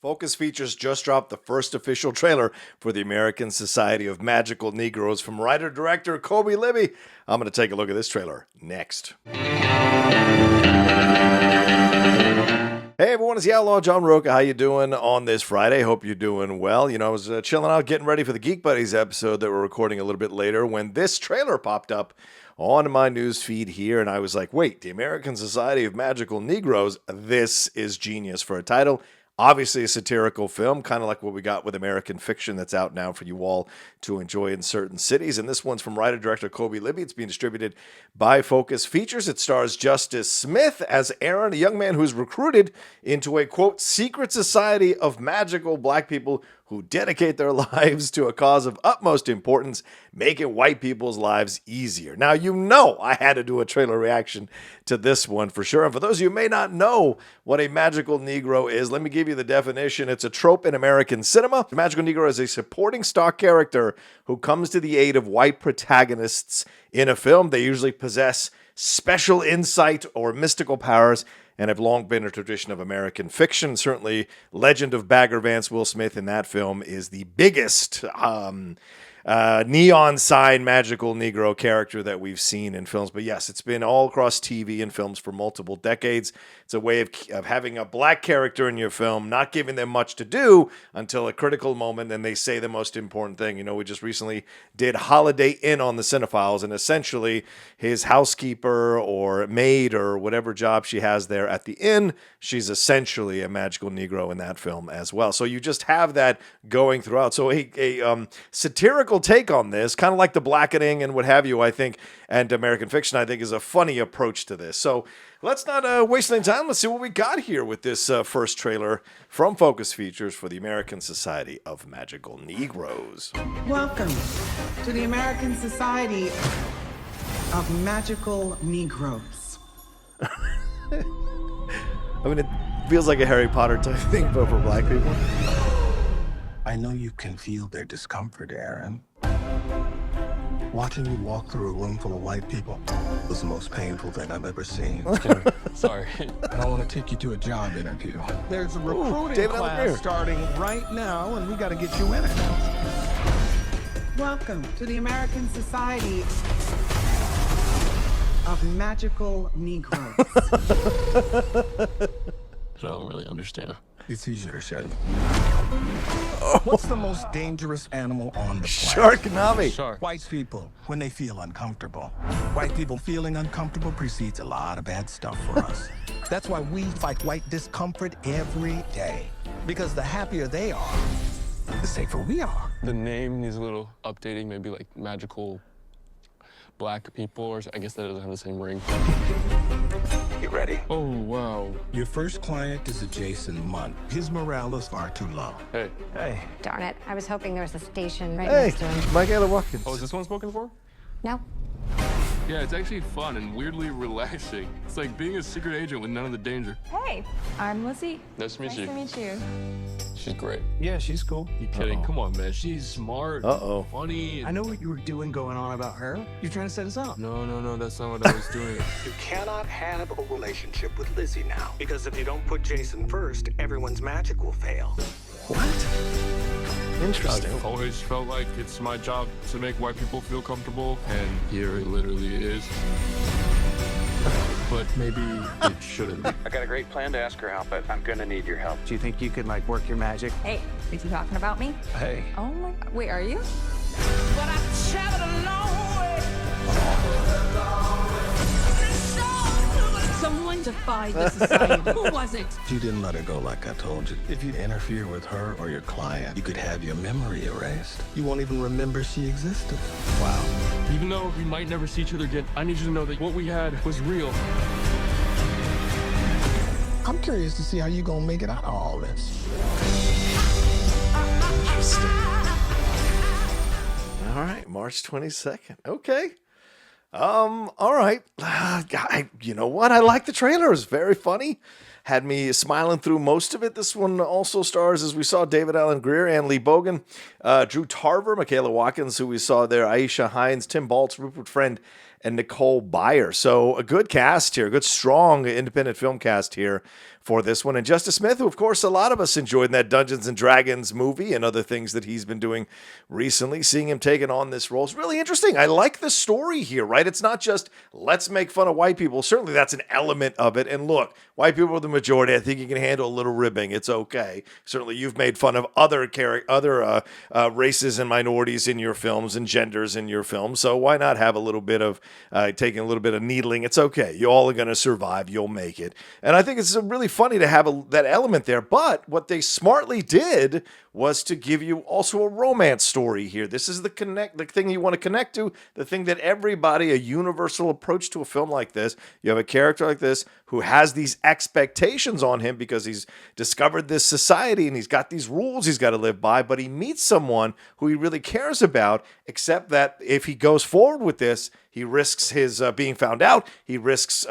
Focus Features just dropped the first official trailer for the American Society of Magical Negroes from writer-director Kobi Libii. I'm going to take a look at this trailer next. Hey everyone, it's the Outlaw John Rocha. How you doing on this Friday? Hope you're doing well. You know, I was chilling out getting ready for the Geek Buddies episode that we're recording a little bit later when this trailer popped up on my news feed here, and I was like, wait, the American Society of Magical Negroes, this is genius for a title. Obviously a satirical film, kind of like what we got with American Fiction that's out now for you all to enjoy in certain cities. And this one's from writer-director Kobi Libii. It's being distributed by Focus Features. It stars Justice Smith as Aren, a young man who's recruited into a, quote, secret society of magical black people who dedicate their lives to a cause of utmost importance, making white people's lives easier. Now, you know I had to do a trailer reaction to this one for sure. And for those of you who may not know what a magical Negro is, let me give you the definition. It's a trope in American cinema. The magical Negro is a supporting stock character who comes to the aid of white protagonists in a film. They usually possess special insight or mystical powers and have long been a tradition of American fiction. Certainly, Legend of Bagger Vance Will Smith in that film is the biggest neon sign magical Negro character that we've seen in films. But yes, it's been all across TV and films for multiple decades. It's a way of having a black character in your film, not giving them much to do until a critical moment, and they say the most important thing. You know, we just recently did Holiday Inn on the Cinephiles, and essentially his housekeeper or maid or whatever job she has there at the inn, she's essentially a magical Negro in that film as well. So you just have that going throughout. So a satirical take on this, kind of like The Blackening and what have you, I think, and American Fiction, I think, is a funny approach to this. So let's not waste any time. Let's see what we got here with this first trailer from Focus Features for the American Society of Magical Negroes. Welcome to the American Society of Magical Negroes. I mean, it feels like a Harry Potter type thing, but for black people. I know you can feel their discomfort, Aren. Watching you walk through a room full of white people was the most painful thing I've ever seen. Sorry. I want to take you to a job interview. There's a recruiting David Alan Grier class starting right now, and we got to get you in it. Welcome to the American Society of Magical Negroes. I don't really understand. It's easier to shut. What's the most dangerous animal on the planet? Sharknami. Shark. White people, when they feel uncomfortable. White people feeling uncomfortable precedes a lot of bad stuff for us. That's why we fight white discomfort every day. Because the happier they are, the safer we are. The name needs a little updating, maybe like magical black people, or I guess that doesn't have the same ring. You ready? Oh, wow. Your first client is a Jason Munn. His morale is far too low. Hey. Hey. Darn it. I was hoping there was a station right Hey, next to him. Michaela Watkins. Oh, is this one spoken for? No. Yeah, it's actually fun and weirdly relaxing. It's like being a secret agent with none of the danger. Hey, I'm Lizzie. Nice to meet you. Nice to meet you. She's great. Yeah, she's cool. You kidding? Come on, man. She's smart. Uh-oh. Funny. I know what you were doing going on about her. You're trying to set us up. No, that's not what I was doing. You cannot have a relationship with Lizzie now. Because if you don't put Jason first, everyone's magic will fail. What? Interesting. I've always felt like it's my job to make white people feel comfortable, and here it literally is. But maybe it shouldn't be. I got a great plan to ask her out, but I'm gonna need your help. Do you think you could, like, work your magic? Hey, is he talking about me? Hey. Oh my God. Wait, are you? Someone defied the society. Who was it? If you didn't let her go like I told you, if you interfere with her or your client, you could have your memory erased. You won't even remember she existed. Wow. Even though we might never see each other again, I need you to know that what we had was real. I'm curious to see how you gonna make it out of all this. Interesting. All right, March 22nd. Okay. All right. You know what? I like the trailer. It was very funny. Had me smiling through most of it. This one also stars, as we saw, David Alan Grier and Bogan, Drew Tarver, Michaela Watkins, who we saw there, Aisha Hinds, Baltz, Rupert Friend, and Nicole Byer. So a good cast here, a good, strong independent film cast here for this one. And Justice Smith, who, of course, a lot of us enjoyed in that Dungeons and Dragons movie and other things that he's been doing recently, seeing him taking on this role is really interesting. I like the story here, right? It's not just, let's make fun of white people. Certainly that's an element of it. And look, white people are the majority. I think you can handle a little ribbing. It's okay. Certainly you've made fun of other races and minorities in your films and genders in your films. So why not have a little bit of taking a little bit of needling? It's okay. You all are going to survive. You'll make it. And I think it's really funny to have that element there. But what they smartly did was to give you also a romance story here. This is the thing you want to connect to, the thing that everybody, a universal approach to a film like this. You have a character like this who has these expectations on him because he's discovered this society and he's got these rules he's got to live by, but he meets someone who he really cares about, except that if he goes forward with this, he risks his being found out. He risks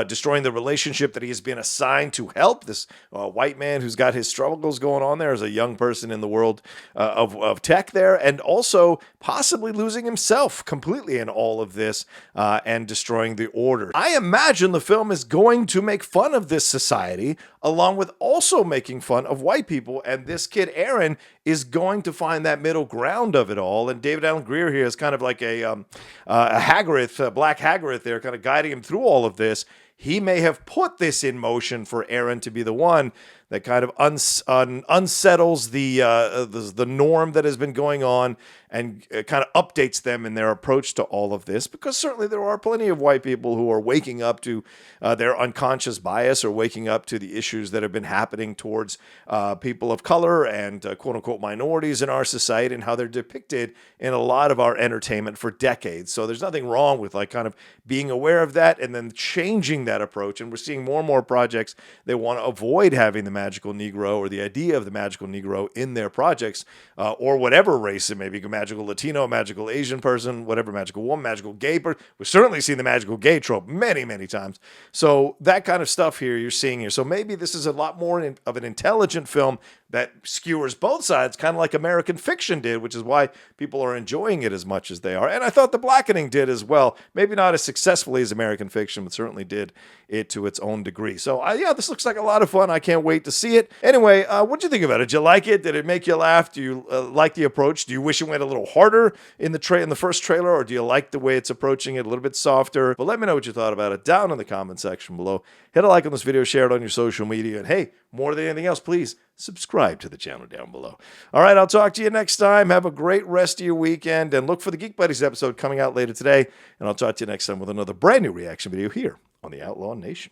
destroying the relationship that he has been assigned to help. This white man who's got his struggles going on there as a young person in the world of tech there, and also possibly losing himself completely in all of this and destroying the order. I imagine the film is going to make fun of this society, along with also making fun of white people, and this kid Aren is going to find that middle ground of it all. And David Alan Grier here is kind of like a Hagrid, Black Hagrid there, kind of guiding him through all of this. He may have put this in motion for Aren to be the one that kind of unsettles the norm that has been going on and kind of updates them in their approach to all of this, because certainly there are plenty of white people who are waking up to their unconscious bias or waking up to the issues that have been happening towards people of color and quote-unquote minorities in our society and how they're depicted in a lot of our entertainment for decades. So there's nothing wrong with like kind of being aware of that and then changing that approach. And we're seeing more and more projects that want to avoid having the magical Negro or the idea of the magical Negro in their projects, or whatever race it may be, magical Latino, magical Asian person, whatever, magical woman, magical gay person. We've certainly seen the magical gay trope many, many times. So that kind of stuff here you're seeing here. So maybe this is a lot more of an intelligent film that skewers both sides, kind of like American Fiction did, which is why people are enjoying it as much as they are. And I thought The Blackening did as well. Maybe not as successfully as American Fiction, but certainly did it to its own degree. So yeah, this looks like a lot of fun. I can't wait to see it. Anyway, what'd you think about it? Did you like it? Did it make you laugh? Do you like the approach? Do you wish it went a little harder in the first trailer, or do you like the way it's approaching it, a little bit softer? But let me know what you thought about it down in the comment section below. Hit a like on this video, share it on your social media, and hey, more than anything else, please subscribe to the channel down below. All right, I'll talk to you next time. Have a great rest of your weekend, and look for the Geek Buddies episode coming out later today, and I'll talk to you next time with another brand new reaction video here on the Outlaw Nation.